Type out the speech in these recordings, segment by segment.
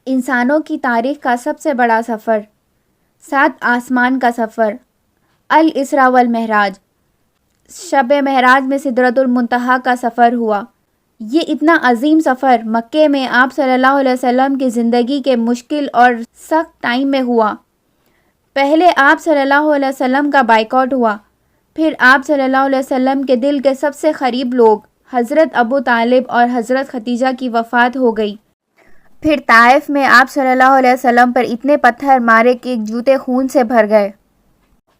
انسانوں کی تاریخ کا سب سے بڑا سفر، 7 آسمان کا سفر، الاسراء والمعراج۔ شب معراج میں سدرۃ المنتہا کا سفر ہوا۔ یہ اتنا عظیم سفر مکے میں آپ صلی اللہ علیہ وسلم کی زندگی کے مشکل اور سخت ٹائم میں ہوا۔ پہلے آپ صلی اللہ علیہ وسلم کا بائیکاٹ ہوا، پھر آپ صلی اللہ علیہ وسلم کے دل کے سب سے قریب لوگ حضرت ابو طالب اور حضرت خدیجہ کی وفات ہو گئی۔ پھر طائف میں آپ صلی اللہ علیہ وسلم پر اتنے پتھر مارے کہ جوتے خون سے بھر گئے۔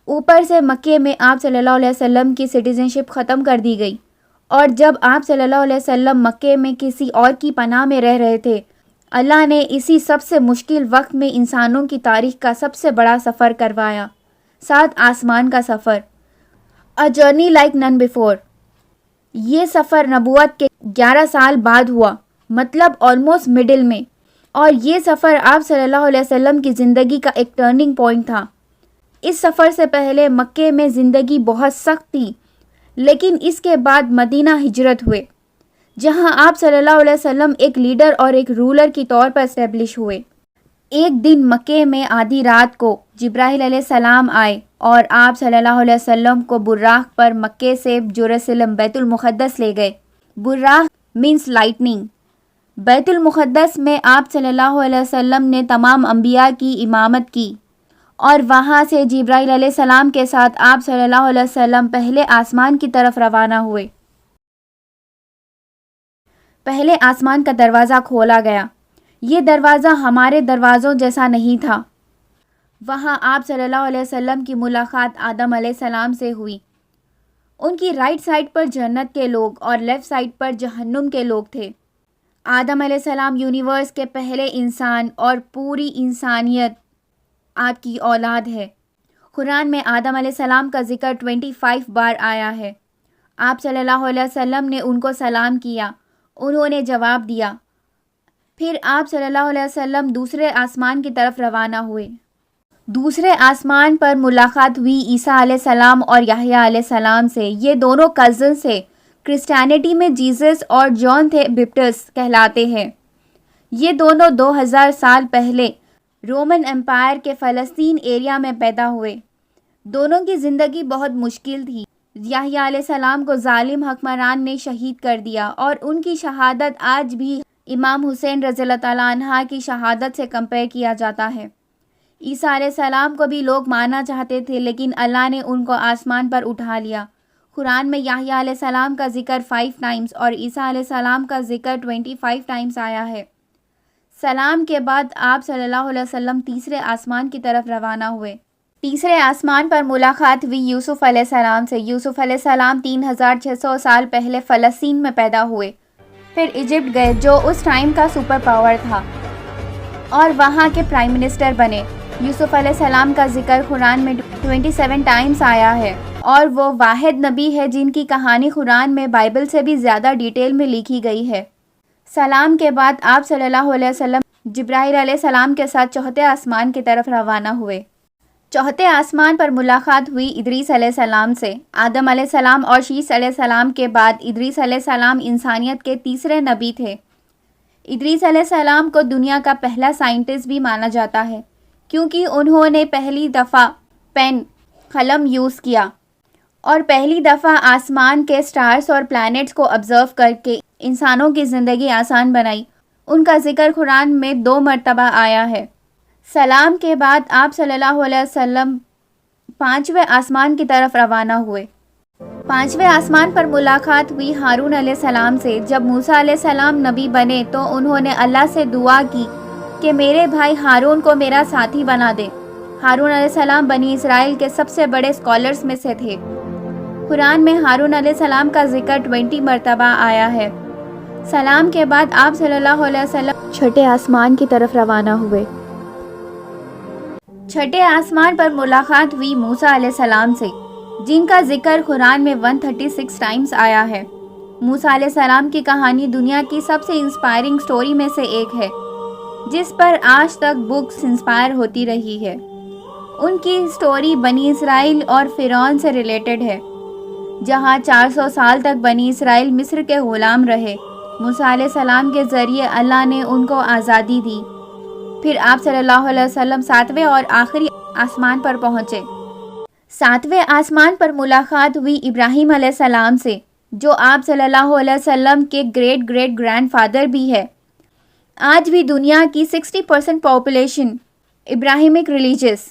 اوپر سے مکے میں آپ صلی اللہ علیہ وسلم کی سٹیزن شپ ختم کر دی گئی، اور جب آپ صلی اللہ علیہ وسلم مکے میں کسی اور کی پناہ میں رہ رہے تھے، اللہ نے اسی سب سے مشکل وقت میں انسانوں کی تاریخ کا سب سے بڑا سفر کروایا، 7 آسمان کا سفر، A journey like none before۔ یہ سفر نبوت کے 11 سال بعد ہوا، مطلب آلموسٹ مڈل میں، اور یہ سفر آپ صلی اللہ علیہ وسلم کی زندگی کا ایک ٹرننگ پوائنٹ تھا۔ اس سفر سے پہلے مکے میں زندگی بہت سخت تھی، لیکن اس کے بعد مدینہ ہجرت ہوئے، جہاں آپ صلی اللہ علیہ وسلم ایک لیڈر اور ایک رولر کی طور پر اسٹیبلش ہوئے۔ ایک دن مکے میں آدھی رات کو جبرائیل علیہ السلام آئے اور آپ صلی اللہ علیہ وسلم کو براق پر مکے سے جیروسلم بیت المقدس لے گئے۔ Buraq means Lightning. بیت المقدس میں آپ صلی اللہ علیہ وسلم نے تمام انبیاء کی امامت کی، اور وہاں سے جبرائیل علیہ السلام کے ساتھ آپ صلی اللہ علیہ وسلم پہلے آسمان کی طرف روانہ ہوئے۔ پہلے آسمان کا دروازہ کھولا گیا۔ یہ دروازہ ہمارے دروازوں جیسا نہیں تھا۔ وہاں آپ صلی اللہ علیہ وسلم کی ملاقات آدم علیہ السلام سے ہوئی۔ ان کی رائٹ سائڈ پر جنت کے لوگ اور لیفٹ سائڈ پر جہنم کے لوگ تھے۔ آدم علیہ السلام یونیورس کے پہلے انسان، اور پوری انسانیت آپ کی اولاد ہے۔ قرآن میں آدم علیہ السلام کا ذکر 25 بار آیا ہے۔ آپ صلی اللہ علیہ وسلم نے ان کو سلام کیا، انہوں نے جواب دیا۔ پھر آپ صلی اللہ علیہ وسلم دوسرے آسمان کی طرف روانہ ہوئے۔ دوسرے آسمان پر ملاقات ہوئی عیسیٰ علیہ السلام اور یحییٰ علیہ السلام سے۔ یہ دونوں کزنز تھے۔ کرسچینٹی میں جیزس اور جان تھے بیپٹسٹ کہلاتے ہیں۔ یہ دونوں 2000 سال پہلے رومن امپائر کے فلسطین ایریا میں پیدا ہوئے۔ دونوں کی زندگی بہت مشکل تھی۔ یحییٰ علیہ السلام کو ظالم حکمران نے شہید کر دیا، اور ان کی شہادت آج بھی امام حسین رضی اللہ تعالیٰ عنہ کی شہادت سے کمپیئر کیا جاتا ہے۔ عیسیٰ علیہ السلام کو بھی لوگ مارنا چاہتے تھے، لیکن اللہ نے ان کو آسمان پر اٹھا لیا۔ قرآن میں یحییٰ علیہ السلام کا ذکر 5 ٹائمز اور عیسیٰ علیہ السلام کا ذکر 25 ٹائمز آیا ہے۔ سلام کے بعد آپ صلی اللہ علیہ وسلم تیسرے آسمان کی طرف روانہ ہوئے۔ تیسرے آسمان پر ملاقات ہوئی یوسف علیہ السلام سے۔ یوسف علیہ السلام 3600 سال پہلے فلسطین میں پیدا ہوئے، پھر ایجپٹ گئے جو اس ٹائم کا سپر پاور تھا، اور وہاں کے پرائم منسٹر بنے۔ یوسف علیہ السلام کا ذکر قرآن میں 27 ٹائمز آیا ہے، اور وہ واحد نبی ہے جن کی کہانی قرآن میں بائبل سے بھی زیادہ ڈیٹیل میں لکھی گئی ہے۔ سلام کے بعد آپ صلی اللہ علیہ وسلم جبرائیل علیہ السلام کے ساتھ چوتھے آسمان کی طرف روانہ ہوئے۔ چوتھے آسمان پر ملاقات ہوئی ادریس علیہ السلام سے۔ آدم علیہ السلام اور شیس علیہ السلام کے بعد ادریس علیہ السلام انسانیت کے تیسرے نبی تھے۔ ادریس علیہ السلام کو دنیا کا پہلا سائنٹسٹ بھی مانا جاتا ہے، کیونکہ انہوں نے پہلی دفعہ پین قلم یوز کیا، اور پہلی دفعہ آسمان کے سٹارز اور پلانٹس کو آبزرو کر کے انسانوں کی زندگی آسان بنائی۔ ان کا ذکر قرآن میں 2 مرتبہ آیا ہے۔ سلام کے بعد آپ صلی اللہ علیہ وسلم 5ویں آسمان کی طرف روانہ ہوئے۔ 5ویں آسمان پر ملاقات ہوئی ہارون علیہ السلام سے۔ جب موسیٰ علیہ السلام نبی بنے تو انہوں نے اللہ سے دعا کی کہ میرے بھائی ہارون کو میرا ساتھی بنا دے۔ ہارون علیہ السلام بنی اسرائیل کے سب سے بڑے اسکالرز میں سے تھے۔ قرآن میں ہارون علیہ السلام کا ذکر 20 مرتبہ آیا ہے۔ سلام کے بعد آپ صلی اللہ علیہ وسلم چھٹے آسمان کی طرف روانہ ہوئے۔ چھٹے آسمان پر ملاقات ہوئی موسیٰ علیہ السلام سے، جن کا ذکر قرآن میں 136 ٹائمز آیا ہے۔ موسیٰ علیہ السلام کی کہانی دنیا کی سب سے انسپائرنگ سٹوری میں سے ایک ہے، جس پر آج تک بکس انسپائر ہوتی رہی ہے۔ ان کی سٹوری بنی اسرائیل اور فرعون سے ریلیٹڈ ہے، جہاں 400 سال تک بنی اسرائیل مصر کے غلام رہے۔ موسیٰ علیہ السلام کے ذریعے اللہ نے ان کو آزادی دی۔ پھر آپ صلی اللہ علیہ وسلم 7ویں اور آخری آسمان پر پہنچے۔ 7ویں آسمان پر ملاقات ہوئی ابراہیم علیہ السلام سے، جو آپ صلی اللہ علیہ وسلم کے گریٹ گریٹ گرینڈ فادر بھی ہے۔ آج بھی دنیا کی 60% پاپولیشن ابراہیمک ریلیجس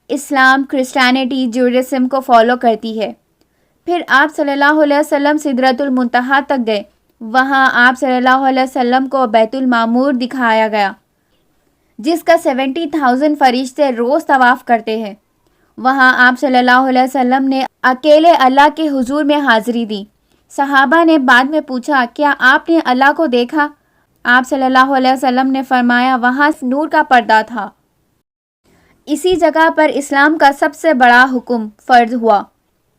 اسلام، کرسچینٹی، جوڈیزم کو فالو کرتی ہے۔ پھر آپ صلی اللہ علیہ وسلم سدرۃ المنتہا تک گئے۔ وہاں آپ صلی اللہ علیہ وسلم کو بیت المعمور دکھایا گیا، جس کا 70,000 فرشتے روز طواف کرتے ہیں۔ وہاں آپ صلی اللہ علیہ وسلم نے اکیلے اللہ کے حضور میں حاضری دی۔ صحابہ نے بعد میں پوچھا، کیا آپ نے اللہ کو دیکھا؟ آپ صلی اللہ علیہ وسلم نے فرمایا، وہاں نور کا پردہ تھا۔ اسی جگہ پر اسلام کا سب سے بڑا حکم فرض ہوا۔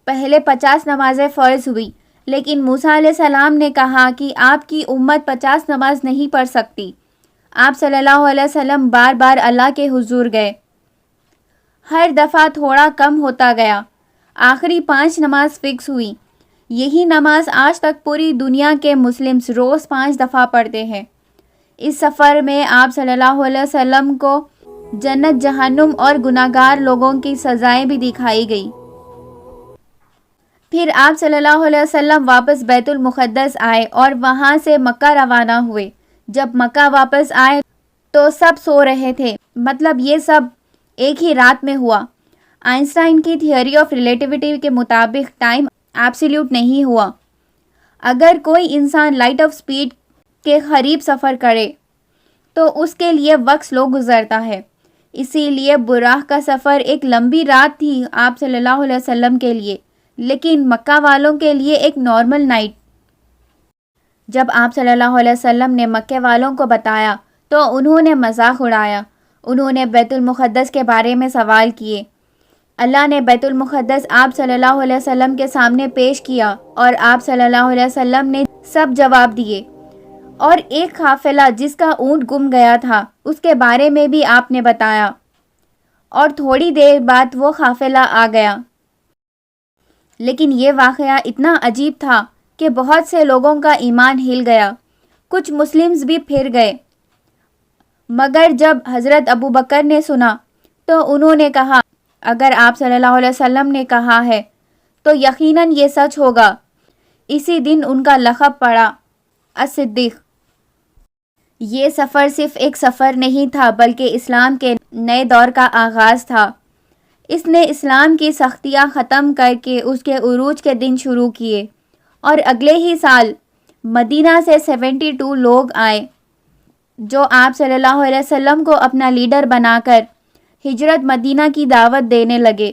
پہلے 50 نمازیں فرض ہوئی، لیکن موسیٰ علیہ السلام نے کہا کہ آپ کی امت 50 نماز نہیں پڑھ سکتی۔ آپ صلی اللہ علیہ وسلم بار بار اللہ کے حضور گئے، ہر دفعہ تھوڑا کم ہوتا گیا، آخری 5 نماز فکس ہوئی۔ یہی نماز آج تک پوری دنیا کے مسلمز روز 5 دفعہ پڑھتے ہیں۔ اس سفر میں آپ صلی اللہ علیہ وسلم کو جنت، جہنم اور گناہگار لوگوں کی سزائیں بھی دکھائی گئی۔ پھر آپ صلی اللہ علیہ وسلم واپس بیت المقدس آئے اور وہاں سے مکہ روانہ ہوئے۔ جب مکہ واپس آئے تو سب سو رہے تھے، مطلب یہ سب ایک ہی رات میں ہوا۔ آئنسٹائن کی تھیوری آف ریلیٹیوٹی کے مطابق ٹائم ایبسلیوٹ نہیں ہوا۔ اگر کوئی انسان لائٹ آف سپیڈ کے قریب سفر کرے تو اس کے لیے وقت سلو گزرتا ہے۔ اسی لیے براق کا سفر ایک لمبی رات تھی آپ صلی اللہ علیہ وسلم کے لیے، لیکن مکہ والوں کے لیے ایک نارمل نائٹ۔ جب آپ صلی اللہ علیہ وسلم نے مکہ والوں کو بتایا تو انہوں نے مذاق اڑایا۔ انہوں نے بیت المقدس کے بارے میں سوال کیے۔ اللہ نے بیت المقدس آپ صلی اللہ علیہ وسلم کے سامنے پیش کیا اور آپ صلی اللہ علیہ وسلم نے سب جواب دیے، اور ایک قافلہ جس کا اونٹ گم گیا تھا اس کے بارے میں بھی آپ نے بتایا، اور تھوڑی دیر بعد وہ قافلہ آ گیا۔ لیکن یہ واقعہ اتنا عجیب تھا کہ بہت سے لوگوں کا ایمان ہل گیا، کچھ مسلمز بھی پھر گئے۔ مگر جب حضرت ابوبکر نے سنا تو انہوں نے کہا، اگر آپ صلی اللہ علیہ وسلم نے کہا ہے تو یقیناً یہ سچ ہوگا۔ اسی دن ان کا لقب پڑا الصدیق۔ یہ سفر صرف ایک سفر نہیں تھا بلکہ اسلام کے نئے دور کا آغاز تھا۔ اس نے اسلام کی سختیاں ختم کر کے اس کے عروج کے دن شروع کیے، اور اگلے ہی سال مدینہ سے 72 لوگ آئے جو آپ صلی اللہ علیہ وسلم کو اپنا لیڈر بنا کر ہجرت مدینہ کی دعوت دینے لگے۔